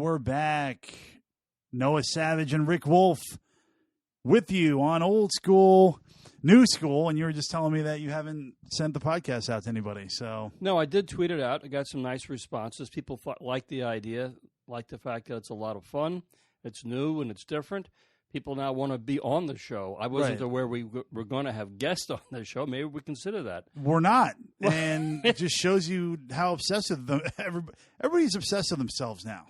we're back. Noah Savage and Rick Wolf with you on Old School, New School, and you were just telling me that you haven't sent the podcast out to anybody. So no, I did tweet it out. I got some nice responses. People like the idea, like the fact that it's a lot of fun, it's new, and it's different. People now want to be on the show. I wasn't aware we were going to have guests on the show. Maybe we consider that. We're not, and it just shows you how obsessive everybody's obsessed with themselves now.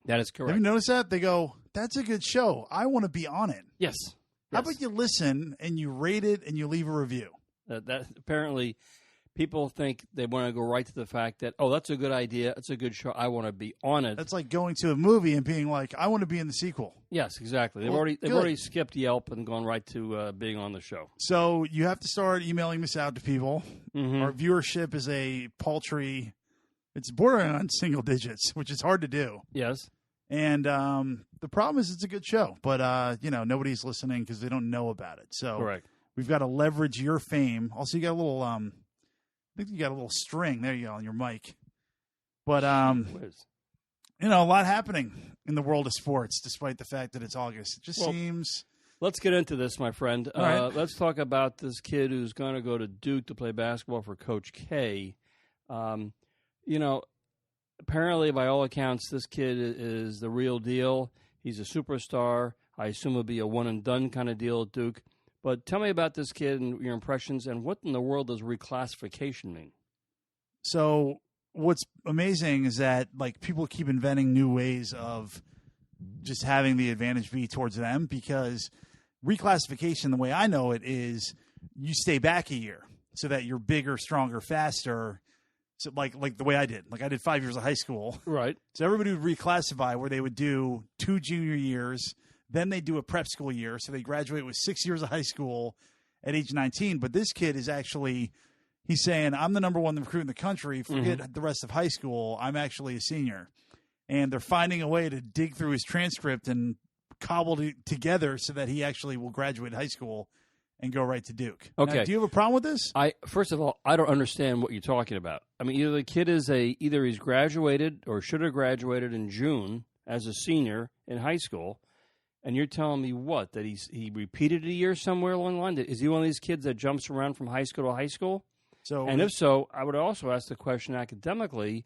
That is correct. Have you noticed that? They go, "That's a good show. I want to be on it." Yes. How about you listen and you rate it and you leave a review? That apparently, people think they want to go right to the fact that, oh, that's a good idea. It's a good show. I want to be on it. That's like going to a movie and being like, I want to be in the sequel. Yes, exactly. They've already skipped Yelp and gone right to being on the show. So you have to start emailing this out to people. Mm-hmm. Our viewership is a paltry, it's bordering on single digits, which is hard to do. Yes. And the problem is it's a good show, but nobody's listening because they don't know about it. So correct. We've got to leverage your fame. Also, you got a little I think you got a little string. There you go on your mic. But, a lot happening in the world of sports, despite the fact that it's August. It just seems... Let's get into this, my friend. All right. Let's talk about this kid who's going to go to Duke to play basketball for Coach K. Apparently, by all accounts, this kid is the real deal. He's a superstar. I assume it'll be a one-and-done kind of deal at Duke. But tell me about this kid and your impressions, and what in the world does reclassification mean? So what's amazing is that people keep inventing new ways of just having the advantage be towards them, because reclassification, the way I know it, is you stay back a year so that you're bigger, stronger, faster. So like the way I did. I did 5 years of high school. Right. So everybody would reclassify, where they would do 2 junior years. Then they do a prep school year. So they graduate with 6 years of high school at age 19. But this kid is actually, he's saying, I'm the number one recruit in the country. Forget the rest of high school. I'm actually a senior. And they're finding a way to dig through his transcript and cobble it together so that he actually will graduate high school and go right to Duke. Okay. Now, do you have a problem with this? First of all, I don't understand what you're talking about. I mean, either the kid is either he's graduated or should have graduated in June as a senior in high school, and you're telling me what, that he repeated a year somewhere along the line? Is he one of these kids that jumps around from high school to high school? And if so, I would also ask the question academically: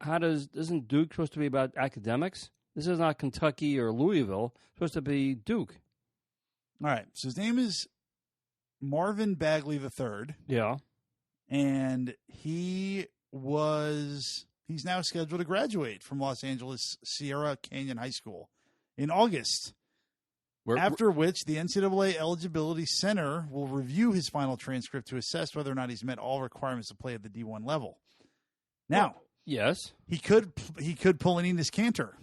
isn't Duke supposed to be about academics? This is not Kentucky or Louisville. It's supposed to be Duke. All right. So his name is Marvin Bagley III. Yeah. And he's now scheduled to graduate from Los Angeles Sierra Canyon High School in August. After which the NCAA Eligibility Center will review his final transcript to assess whether or not he's met all requirements to play at the D1 level. Now, yes, he could pull an Enes Kanter,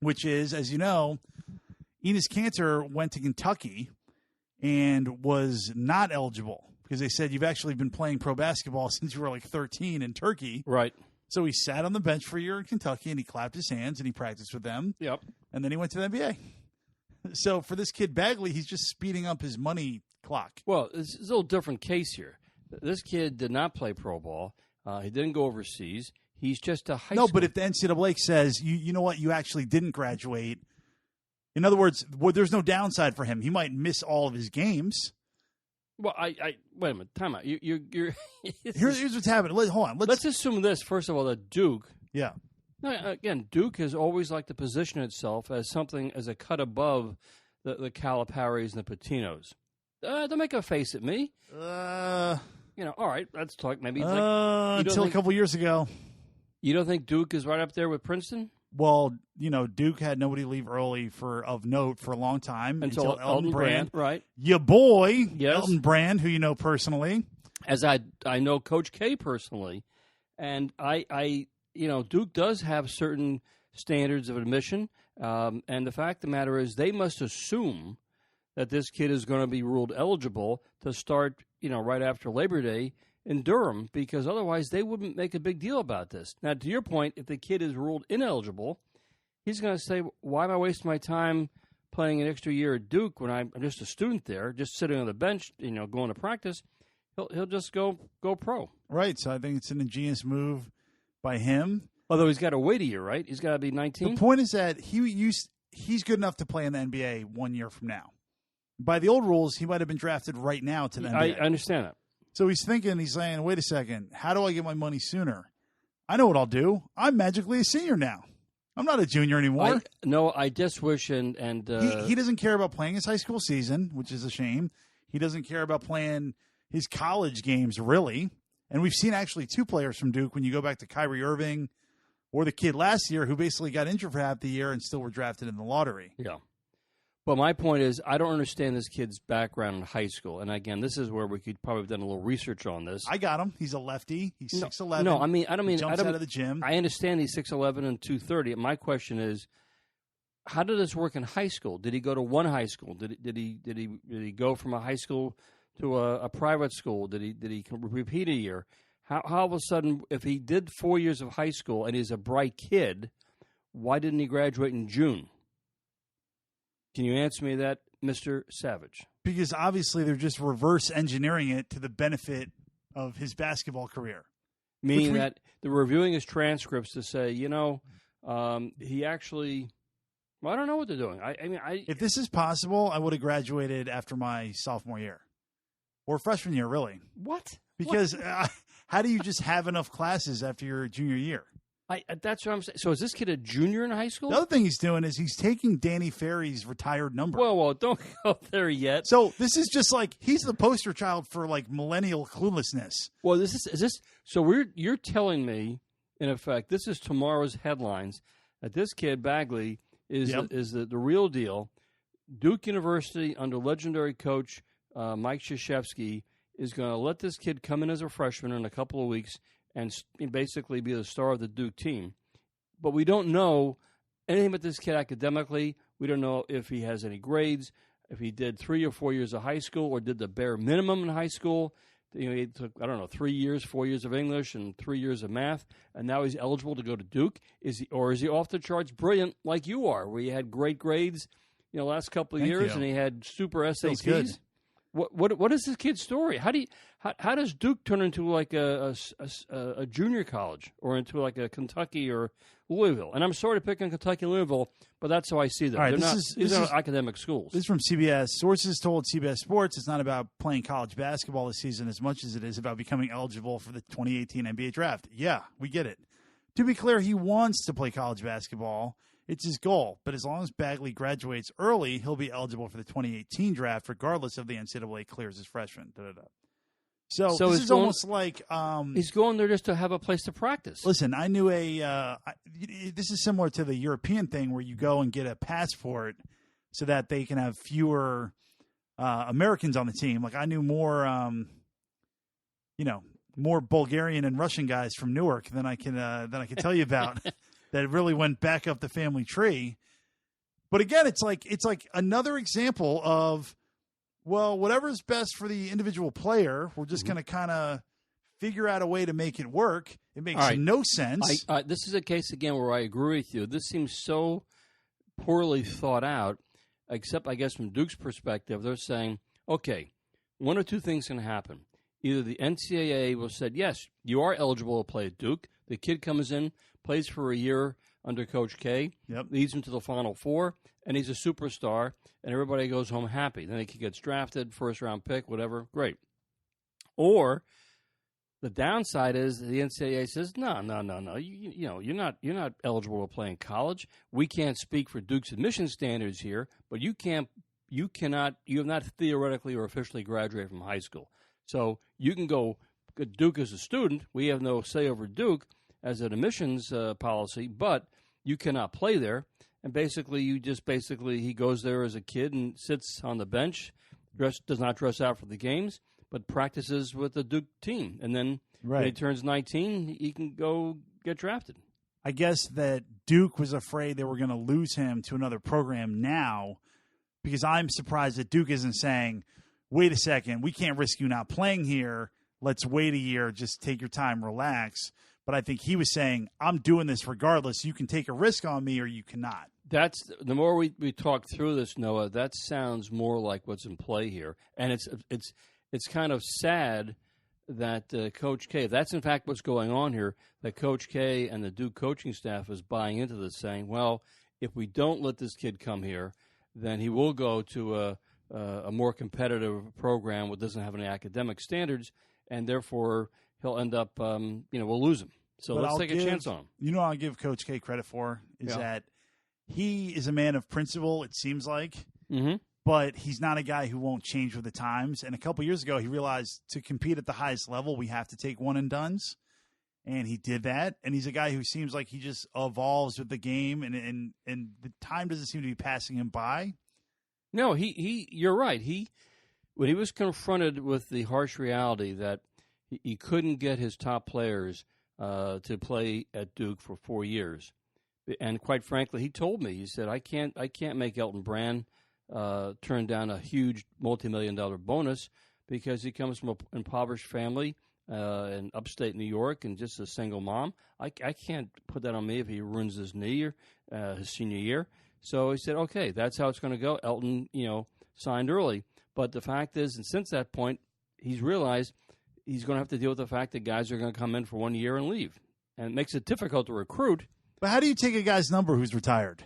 which is, as you know, Enes Kanter went to Kentucky and was not eligible because they said, you've actually been playing pro basketball since you were 13 in Turkey. Right. So he sat on the bench for a year in Kentucky, and he clapped his hands, and he practiced with them. Yep. And then he went to the NBA. So for this kid Bagley, he's just speeding up his money clock. Well, it's a little different case here. This kid did not play pro ball. He didn't go overseas. He's just a high school. No, but if the NCAA says, you know what, you actually didn't graduate, in other words, there's no downside for him. He might miss all of his games. Well, I wait a minute. Time out. You're Here's what's happening. Hold on. Let's assume this, first of all, that Duke. Yeah. Again, Duke has always liked to position itself as something, as a cut above the Caliparis and the Patinos. Don't make a face at me. All right, let's talk. Maybe until a couple years ago. You don't think Duke is right up there with Princeton? Well, Duke had nobody leave early of note for a long time until Elton Brand, right? Your boy, yes. Elton Brand, who you know personally, as I know Coach K personally, and Duke does have certain standards of admission, and the fact of the matter is they must assume that this kid is going to be ruled eligible to start, right after Labor Day in Durham, because otherwise they wouldn't make a big deal about this. Now, to your point, if the kid is ruled ineligible, he's going to say, why am I wasting my time playing an extra year at Duke when I'm just a student there, just sitting on the bench, going to practice? He'll just go pro. Right, so I think it's an ingenious move by him. Although he's got to wait a year, right? He's got to be 19. The point is that he's good enough to play in the NBA 1 year from now. By the old rules, he might have been drafted right now to the NBA. I understand that. So he's saying, wait a second, how do I get my money sooner? I know what I'll do. I'm magically a senior now. I'm not a junior anymore. I just wish and he doesn't care about playing his high school season, which is a shame. He doesn't care about playing his college games, really. And we've seen actually 2 players from Duke when you go back to Kyrie Irving or the kid last year who basically got injured for half the year and still were drafted in the lottery. Yeah. But my point is, I don't understand this kid's background in high school. And again, this is where we could probably have done a little research on this. I got him. He's a lefty. He's 6'11". No, I don't mean jumps out of the gym. I understand he's 6'11" and 230. My question is, how did this work in high school? Did he go to one high school? Did he go from a high school to a private school? Did he repeat a year? How all of a sudden, if he did 4 years of high school and he's a bright kid, why didn't he graduate in June? Can you answer me that, Mr. Savage? Because obviously they're just reverse engineering it to the benefit of his basketball career. Meaning that they're reviewing his transcripts to say, he actually, well, I don't know what they're doing. If this is possible, I would have graduated after my sophomore year or freshman year, really. What? Because how do you just have enough classes after your junior year? That's what I'm saying. So is this kid a junior in high school? The other thing he's doing is he's taking Danny Ferry's retired number. Whoa, don't go there yet. So this is just like he's the poster child for like millennial cluelessness. Well, is this? So you're telling me, in effect, this is tomorrow's headlines that this kid Bagley is the real deal. Duke University under legendary coach Mike Krzyzewski is going to let this kid come in as a freshman in a couple of weeks and basically be the star of the Duke team. But we don't know anything about this kid academically. We don't know if he has any grades, if he did 3 or 4 years of high school or did the bare minimum in high school. He took, 3 years, 4 years of English and 3 years of math, and now he's eligible to go to Duke. Is he off the charts brilliant like you are, where you had great grades last couple of years and he had super SATs? What is this kid's story? How does Duke turn into like a junior college or into like a Kentucky or Louisville? And I'm sorry to pick on Kentucky and Louisville, but that's how I see them. Right, These are academic schools. This is from CBS. Sources told CBS Sports it's not about playing college basketball this season as much as it is about becoming eligible for the 2018 NBA draft. Yeah, we get it. To be clear, he wants to play college basketball. It's his goal, but as long as Bagley graduates early, he'll be eligible for the 2018 draft, regardless of the NCAA clears his freshman. So this is almost like he's going there just to have a place to practice. Listen, I knew this is similar to the European thing where you go and get a passport so that they can have fewer Americans on the team. Like I knew more Bulgarian and Russian guys from Newark than I can tell you about. That really went back up the family tree. But again, it's like another example of, well, whatever's best for the individual player, we're just going to kind of figure out a way to make it work. It makes no sense. This is a case, again, where I agree with you. This seems so poorly thought out, except, I guess, from Duke's perspective, they're saying, okay, one or two things can happen. Either the NCAA will say, yes, you are eligible to play at Duke. The kid comes in, plays for a year under Coach K, leads him to the Final Four, and he's a superstar, and everybody goes home happy. Then he gets drafted, first-round pick, whatever, great. Or the downside is the NCAA says, no, you're not eligible to play in college. We can't speak for Duke's admission standards here, but you have not theoretically or officially graduated from high school. So you can go Duke as a student. We have no say over Duke as an admissions policy, but you cannot play there. And basically, he goes there as a kid and sits on the bench, does not dress out for the games, but practices with the Duke team. And then when he turns 19, he can go get drafted. I guess that Duke was afraid they were going to lose him to another program now, because I'm surprised that Duke isn't saying, wait a second, we can't risk you not playing here. Let's wait a year. Just take your time, relax. But I think he was saying, I'm doing this regardless. You can take a risk on me or you cannot. That's the more we talk through this, Noah, that sounds more like what's in play here. And it's kind of sad that Coach K, if that's in fact what's going on here, that Coach K and the Duke coaching staff is buying into this, saying, well, if we don't let this kid come here, then he will go to a more competitive program that doesn't have any academic standards, and therefore he'll end up, we'll lose him. So But let's take a chance on him. You know what I'll give Coach K credit for is that he is a man of principle, it seems like, but he's not a guy who won't change with the times. And a couple years ago, he realized to compete at the highest level, we have to take one and dones. And he did that. And he's a guy who seems like he just evolves with the game, and the time doesn't seem to be passing him by. No, you're right. When he was confronted with the harsh reality that he couldn't get his top players to play at Duke for 4 years, and quite frankly, he told me, he said, I can't make Elton Brand turn down a huge multi-million-dollar bonus because he comes from an impoverished family in upstate New York and just a single mom. I can't put that on me if he ruins his knee or his senior year. So he said, okay, that's how it's going to go. Elton, signed early. But the fact is, and since that point, he's realized he's going to have to deal with the fact that guys are going to come in for 1 year and leave. And it makes it difficult to recruit. But how do you take a guy's number who's retired?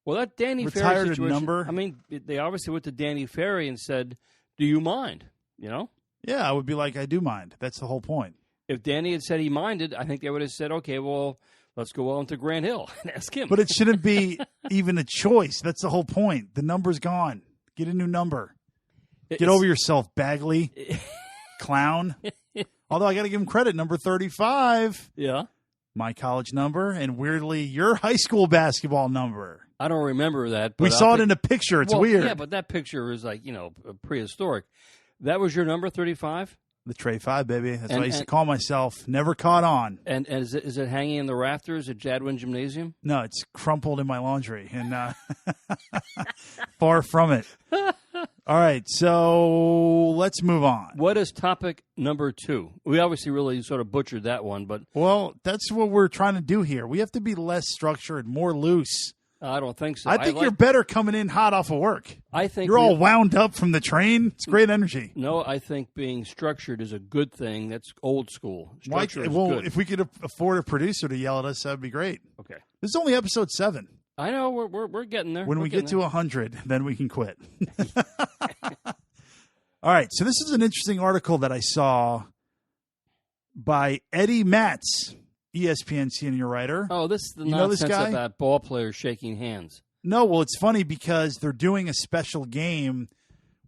Well, that Danny Ferry Retired situation, number? I mean, they obviously went to Danny Ferry and said, do you mind, Yeah, I would be like, I do mind. That's the whole point. If Danny had said he minded, I think they would have said, okay, well, let's go on to Grant Hill and ask him. But it shouldn't be even a choice. That's the whole point. The number's gone. Get a new number. Get over yourself, Bagley. Clown. Although I got to give him credit. Number 35. Yeah. My college number. And weirdly, your high school basketball number. I don't remember that. But we saw it in a picture. It's weird. Yeah, but that picture is like, prehistoric. That was your number, 35? The Trey 5, baby. That's what I used to call myself. Never caught on. And is it hanging in the rafters at Jadwin Gymnasium? No, it's crumpled in my laundry. And far from it. All right, so let's move on. What is topic number 2? We obviously really sort of butchered that one, but... Well, that's what we're trying to do here. We have to be less structured, more loose. I don't think so. I think you're better coming in hot off of work. I think you're all wound up from the train. It's great energy. No, I think being structured is a good thing. That's old school. Structure is good. If we could afford a producer to yell at us, that would be great. Okay. This is only episode 7. I know we're getting there. When we get to 100, then we can quit. All right. So this is an interesting article that I saw by Eddie Matz, ESPN senior writer. Oh, this is the nonsense about ball players shaking hands. No, well, it's funny because they're doing a special game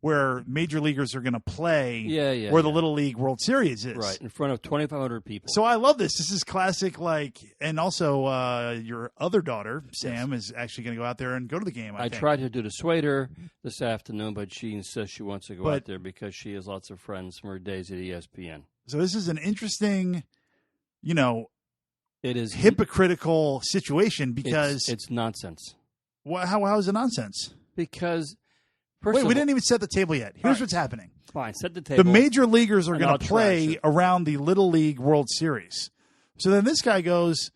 where major leaguers are going to play where the Little League World Series is. Right, in front of 2,500 people. So I love this. This is classic, and also your other daughter, Sam, is actually going to go out there and go to the game, I think. tried to dissuade her this afternoon, but she insists she wants to go out there because she has lots of friends from her days at ESPN. So this is an interesting, it is hypocritical situation because it's nonsense. How is it nonsense? Because we didn't even set the table yet. Here's what's happening. Fine, set the table. The major leaguers are going to play around the Little League World Series. So then this guy goes,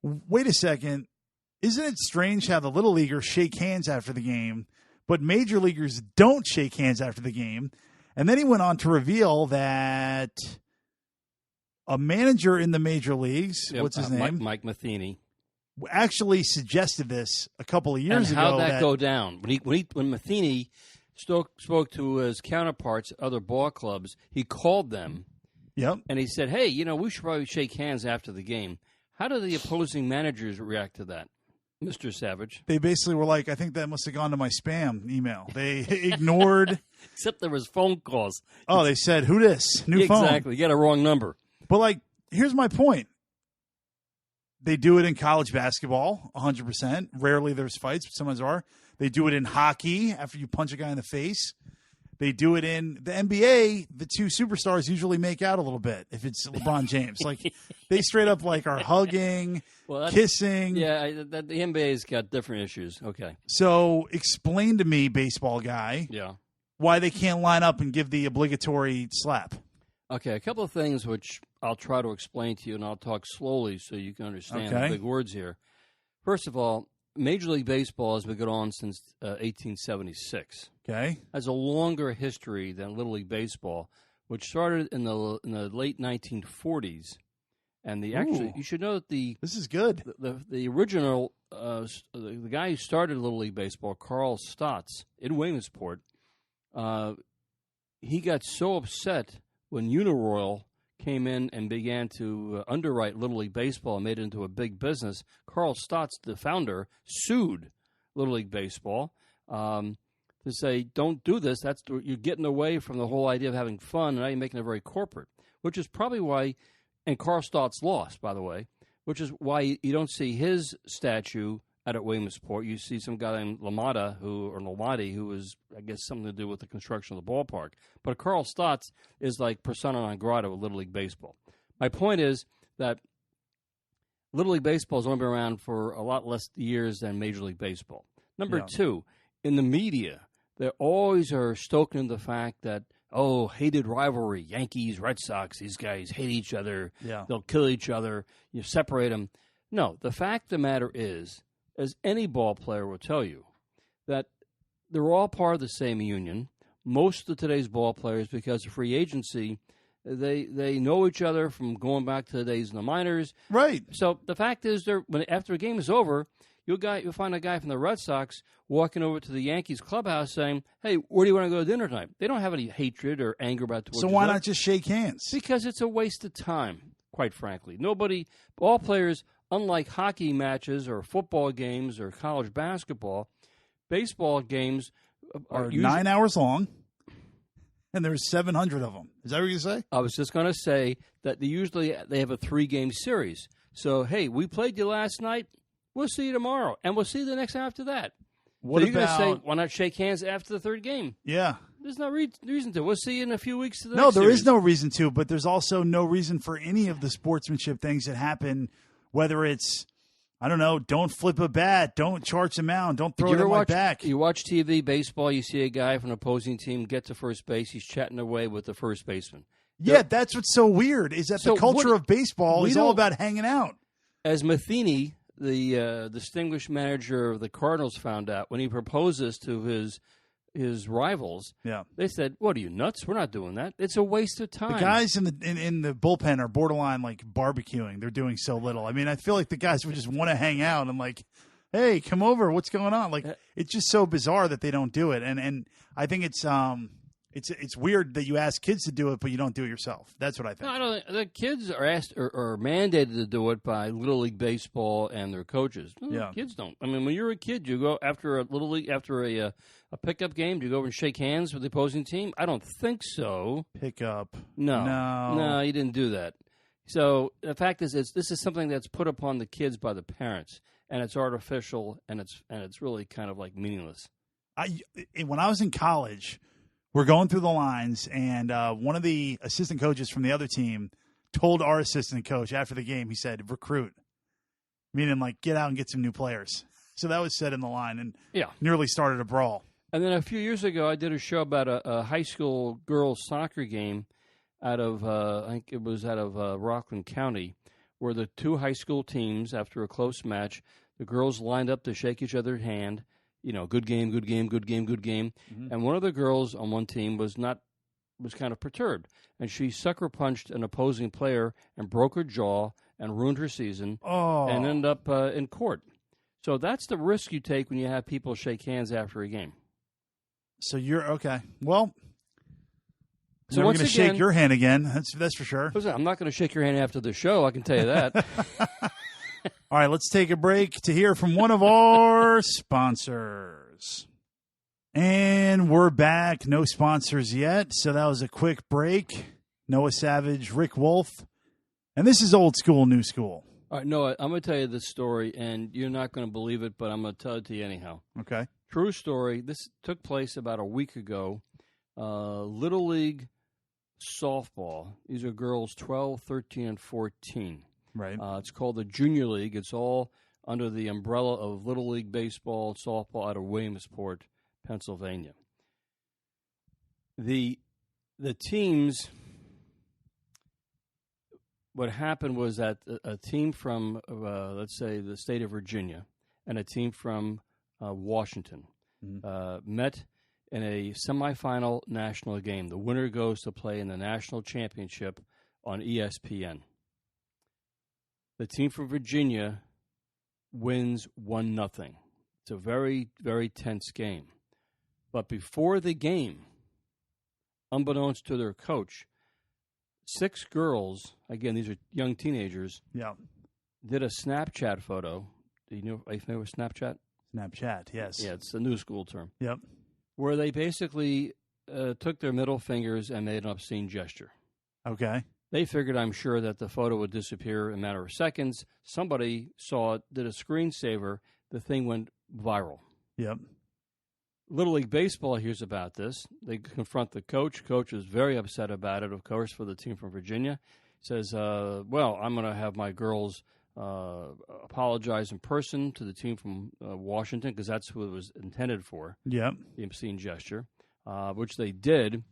wait a second, isn't it strange how the Little Leaguers shake hands after the game, but major leaguers don't shake hands after the game? And then he went on to reveal that a manager in the major leagues, what's his name? Mike Matheny. Actually suggested this a couple of years ago. How'd that go down? When Matheny spoke to his counterparts at other ball clubs, he called them. Yep. And he said, hey, we should probably shake hands after the game. How do the opposing managers react to that, Mr. Savage? They basically were like, I think that must have gone to my spam email. They ignored. Except there was phone calls. Oh, they said, who this? New phone. Exactly. You got a wrong number. But, here's my point. They do it in college basketball, 100%. Rarely there's fights, but sometimes there are. They do it in hockey after you punch a guy in the face. They do it in the NBA. The two superstars usually make out a little bit if it's LeBron James. They straight up are hugging, kissing. Yeah, the NBA's got different issues. Okay. So explain to me, baseball guy, why they can't line up and give the obligatory slap. Okay, a couple of things which I'll try to explain to you, and I'll talk slowly so you can understand the big words here. First of all, Major League Baseball has been going on since 1876. Okay. Has a longer history than Little League Baseball, which started in the late 1940s. And you should know that this is good. The original the guy who started Little League Baseball, Carl Stotts in Williamsport, he got so upset when Uniroyal came in and began to underwrite Little League Baseball and made it into a big business. Carl Stotts, the founder, sued Little League Baseball to say, "Don't do this. You're getting away from the whole idea of having fun, and now you're making it very corporate." Which is probably why. And Carl Stotts lost, by the way, which is why you don't see his statue out at Williamsport. You see some guy named Lamati, who is, I guess, something to do with the construction of the ballpark. But Carl Stotts is like persona non grata with Little League Baseball. My point is that Little League Baseball has only been around for a lot less years than Major League Baseball. Number two, in the media, they always are stoking the fact that, hated rivalry, Yankees, Red Sox, these guys hate each other. Yeah. They'll kill each other. You separate them. No, the fact of the matter is, as any ball player will tell you, that they're all part of the same union. Most of today's ball players, because of free agency, they know each other from going back to the days in the minors. Right. So the fact is, after a game is over, you'll find a guy from the Red Sox walking over to the Yankees clubhouse saying, "Hey, where do you want to go to dinner tonight?" They don't have any hatred or anger about towards So why not just shake hands? Because it's a waste of time, quite frankly. Ball players, unlike hockey matches or football games or college basketball, baseball games are 9 hours long, and there's 700 of them. Is that what you're going to say? I was just going to say that they have a 3-game series. So, hey, we played you last night. We'll see you tomorrow, and we'll see you the next after that. What so you're about? Going to say, why not shake hands after the third game? Yeah. There's no reason to. We'll see you in a few weeks to the No, next there series. is no reason to, but there's also no reason for any of the sportsmanship things that happen, whether it's, I don't know, don't flip a bat, don't charge the mound, don't throw it on my back. You watch TV, baseball, you see a guy from an opposing team get to first base, he's chatting away with the first baseman. Yeah, that's what's so weird, is that the culture of baseball is all about hanging out. As Matheny, the distinguished manager of the Cardinals, found out when he proposes to his rivals, they said, "What are you, nuts? We're not doing that. It's a waste of time." The guys in the bullpen are borderline like barbecuing. They're doing so little. I mean, I feel like the guys would just want to hang out and like, "Hey, come over. What's going on?" Like, it's just so bizarre that they don't do it. And I think it's weird that you ask kids to do it, but you don't do it yourself. That's what I think. No, I don't. The kids are asked or mandated to do it by Little League Baseball and their coaches. No, kids don't. I mean, when you're a kid, you go after a Little League, after a pickup game, do you go over and shake hands with the opposing team? I don't think so. Pickup? No, you didn't do that. So the fact is, this is something that's put upon the kids by the parents, and it's artificial, and it's really kind of like meaningless. When I was in college, we're going through the lines, and one of the assistant coaches from the other team told our assistant coach after the game, he said, "Recruit," meaning like get out and get some new players. So that was said in the line, and nearly started a brawl. And then a few years ago, I did a show about a high school girls soccer game out of I think it was out of Rockland County, where the two high school teams, after a close match, the girls lined up to shake each other's hand. You know, good game, good game, good game, good game. Mm-hmm. And one of the girls on one team was kind of perturbed, and she sucker punched an opposing player and broke her jaw and ruined her season and ended up in court. So that's the risk you take when you have people shake hands after a game. So you're okay. Well, so we're going to shake your hand again. That's for sure. Listen, I'm not going to shake your hand after the show. I can tell you that. All right, let's take a break to hear from one of our sponsors. And we're back. No sponsors yet, so that was a quick break. Noah Savage, Rick Wolf. And this is old school, new school. All right, Noah, I'm going to tell you this story, and you're not going to believe it, but I'm going to tell it to you anyhow. Okay. True story. This took place about a week ago. Little League softball. These are girls 12, 13, and 14. Right. It's called the Junior League. It's all under the umbrella of Little League baseball, softball out of Williamsport, Pennsylvania. The teams, what happened was that a team from, let's say, the state of Virginia and a team from Washington met in a semifinal national game. The winner goes to play in the national championship on ESPN. The team from Virginia wins 1-0. It's a very, very tense game. But before the game, unbeknownst to their coach, 6 girls, again, these are young teenagers, did a Snapchat photo. Are you familiar with Snapchat? Snapchat, yes. Yeah, it's a new school term. Yep. Where they basically took their middle fingers and made an obscene gesture. Okay. They figured, I'm sure, that the photo would disappear in a matter of seconds. Somebody saw it, did a screensaver. The thing went viral. Yep. Little League Baseball hears about this. They confront the coach. Coach is very upset about it, of course, for the team from Virginia. Says, well, I'm going to have my girls apologize in person to the team from Washington, because that's who it was intended for. Yep. The obscene gesture, which they did.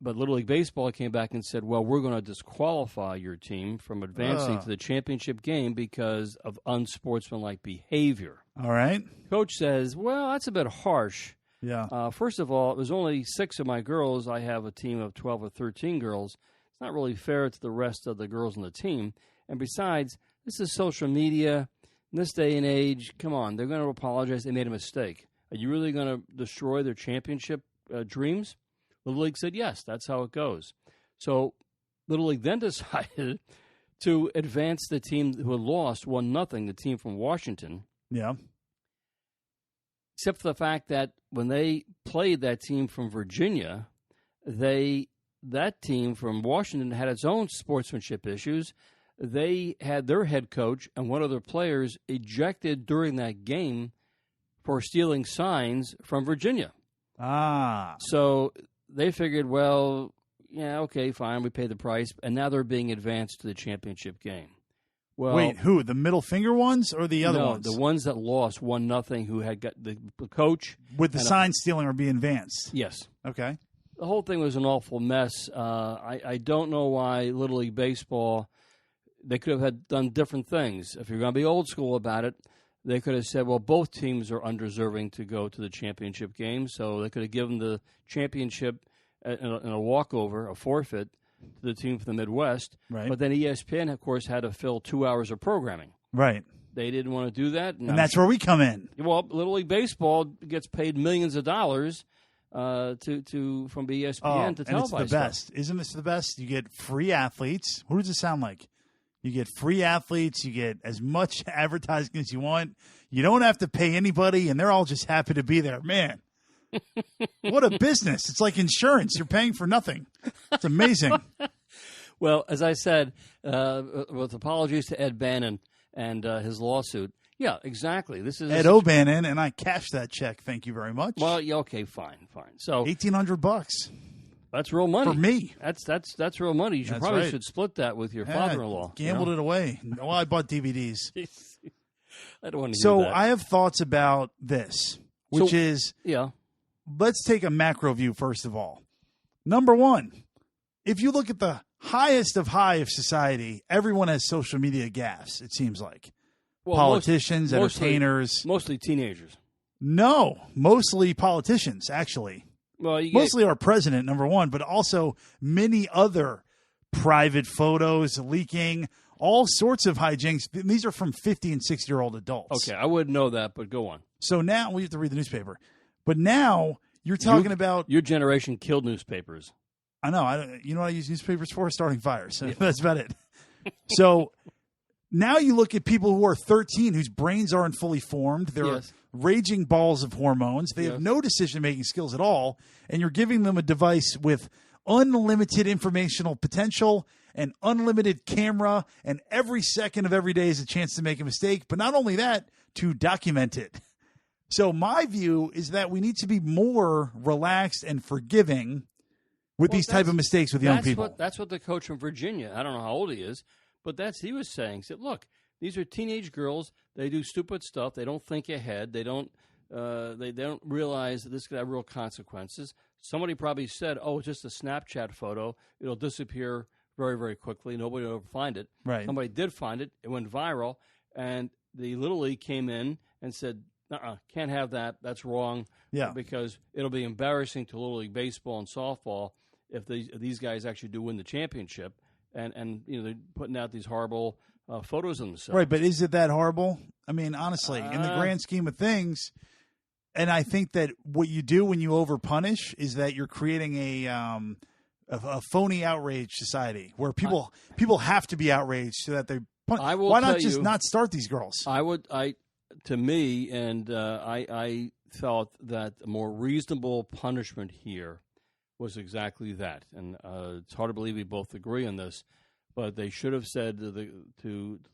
But Little League Baseball came back and said, well, we're going to disqualify your team from advancing to the championship game because of unsportsmanlike behavior. All right. Coach says, well, that's a bit harsh. Yeah. First of all, it was only 6 of my girls. I have a team of 12 or 13 girls. It's not really fair to the rest of the girls on the team. And besides, this is social media. In this day and age, come on, they're going to apologize. They made a mistake. Are you really going to destroy their championship dreams? Little League said, yes, that's how it goes. So Little League then decided to advance the team who had lost 1-0, the team from Washington. Yeah. Except for the fact that when they played that team from Virginia, that team from Washington had its own sportsmanship issues. They had their head coach and one of their players ejected during that game for stealing signs from Virginia. So they figured, well, yeah, okay, fine, we pay the price, and now they're being advanced to the championship game. Well, wait, who? The middle finger ones or the other ones? The ones that lost 1-0, who had got the coach with the sign stealing or being advanced. Yes. Okay. The whole thing was an awful mess. I don't know why Little League Baseball, they could have done different things. If you're going to be old school about it, they could have said, well, both teams are undeserving to go to the championship game, so they could have given the championship in a walkover, a forfeit, to the team from the Midwest. Right. But then ESPN, of course, had to fill 2 hours of programming. Right. They didn't want to do that. And that's where we come in. Well, Little League Baseball gets paid millions of dollars from ESPN to televise. And it's the best. Isn't this the best? You get free athletes. Who does it sound like? You get free athletes. You get as much advertising as you want. You don't have to pay anybody, and they're all just happy to be there. Man, what a business. It's like insurance. You're paying for nothing. It's amazing. Well, as I said, with apologies to Ed Bannon and his lawsuit, yeah, exactly. This is Ed O'Bannon, and I cashed that check. Thank you very much. Well, yeah, okay, fine. So $1,800. That's real money for me. That's real money. You should split that with your father-in-law. Gambled it away. Well, I bought DVDs. I don't want to hear that. So I have thoughts about this, which is let's take a macro view first of all. Number one, if you look at the highest of high of society, everyone has social media gaffes, it seems like. Well, politicians, entertainers. Mostly teenagers. No, mostly politicians, actually. Well, mostly our president, number one, but also many other private photos leaking, all sorts of hijinks. These are from 50 and 60-year-old adults. Okay, I wouldn't know that, but go on. So now we have to read the newspaper. But now you're talking about... Your generation killed newspapers. I know. You know what I use newspapers for? Starting fires. So that's about it. So now you look at people who are 13 whose brains aren't fully formed. They're raging balls of hormones. They have no decision-making skills at all. And you're giving them a device with unlimited informational potential and unlimited camera. And every second of every day is a chance to make a mistake. But not only that, to document it. So my view is that we need to be more relaxed and forgiving with these type of mistakes with young people. That's what the coach from Virginia, I don't know how old he is, but he was saying. He said, look, these are teenage girls. They do stupid stuff. They don't think ahead. They don't realize that this could have real consequences. Somebody probably said, oh, it's just a Snapchat photo. It'll disappear very, very quickly. Nobody will ever find it. Right. Somebody did find it. It went viral. And the Little League came in and said, can't have that. That's wrong. Yeah. Because it'll be embarrassing to Little League baseball and softball if these guys actually do win the championship, and they're putting out these horrible photos of themselves. Right, but is it that horrible? I mean, honestly, in the grand scheme of things, and I think that what you do when you overpunish is that you're creating a phony outrage society where people have to be outraged so that they punish. Why not just not start these girls? To me, and I felt that a more reasonable punishment here was exactly that. And it's hard to believe we both agree on this, but they should have said to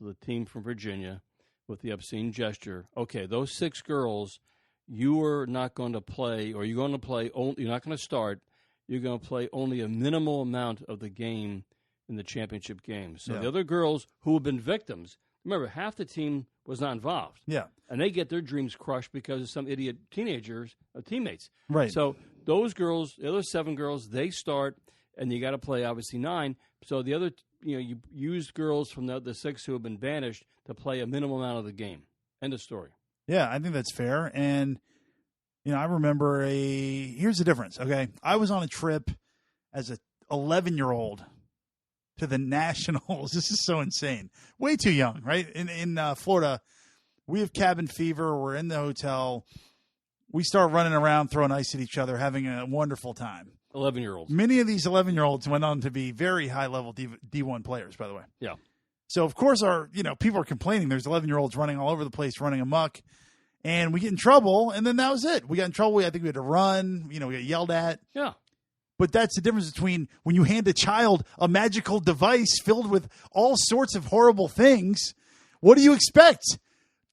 the team from Virginia with the obscene gesture, okay, those 6 girls, you are not going to play, or you're going to play, you're not going to start, you're going to play only a minimal amount of the game in the championship game. So the other girls who have been victims, remember, half the team was not involved. Yeah. And they get their dreams crushed because of some idiot teammates. Right. So those girls, the other 7 girls, they start, and you got to play, obviously, 9. So the other, you used girls from the 6 who have been banished to play a minimal amount of the game. End of story. Yeah, I think that's fair. And, I remember here's the difference, okay? I was on a trip as an 11-year-old to the Nationals. This is so insane. Way too young, right? In Florida, we have cabin fever. We're in the hotel. We start running around, throwing ice at each other, having a wonderful time. 11-year-olds. Many of these 11-year-olds went on to be very high-level D1 players, by the way. Yeah. So, of course, people are complaining. There's 11-year-olds running all over the place, running amok. And we get in trouble, and then that was it. We got in trouble. I think we had to run. We got yelled at. Yeah. But that's the difference between when you hand a child a magical device filled with all sorts of horrible things. What do you expect?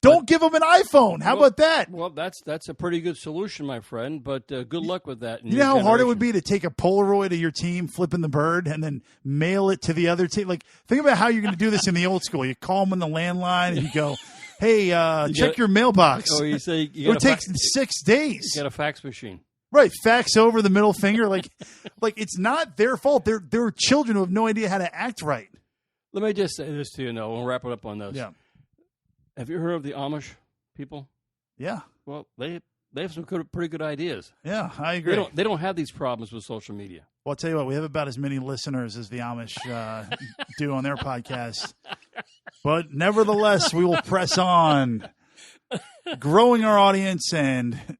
Don't give them an iPhone. How about that? Well, that's a pretty good solution, my friend, but good luck with that. You know how hard it would be to take a Polaroid of your team, flipping the bird, and then mail it to the other team? Like, think about how you're going to do this in the old school. You call them on the landline, and you go, hey, check your mailbox. Or you say it would take 6 days. You got a fax machine. Right, fax over the middle finger. Like it's not their fault. They're children who have no idea how to act right. Let me just say this to you, Noah. We'll wrap it up on this. Yeah. Have you heard of the Amish people? Yeah. Well, they have some pretty good ideas. Yeah, I agree. They don't have these problems with social media. Well, I'll tell you what, we have about as many listeners as the Amish do on their podcast. But nevertheless, we will press on, growing our audience and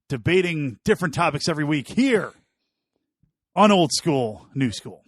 debating different topics every week here on Old School, New School.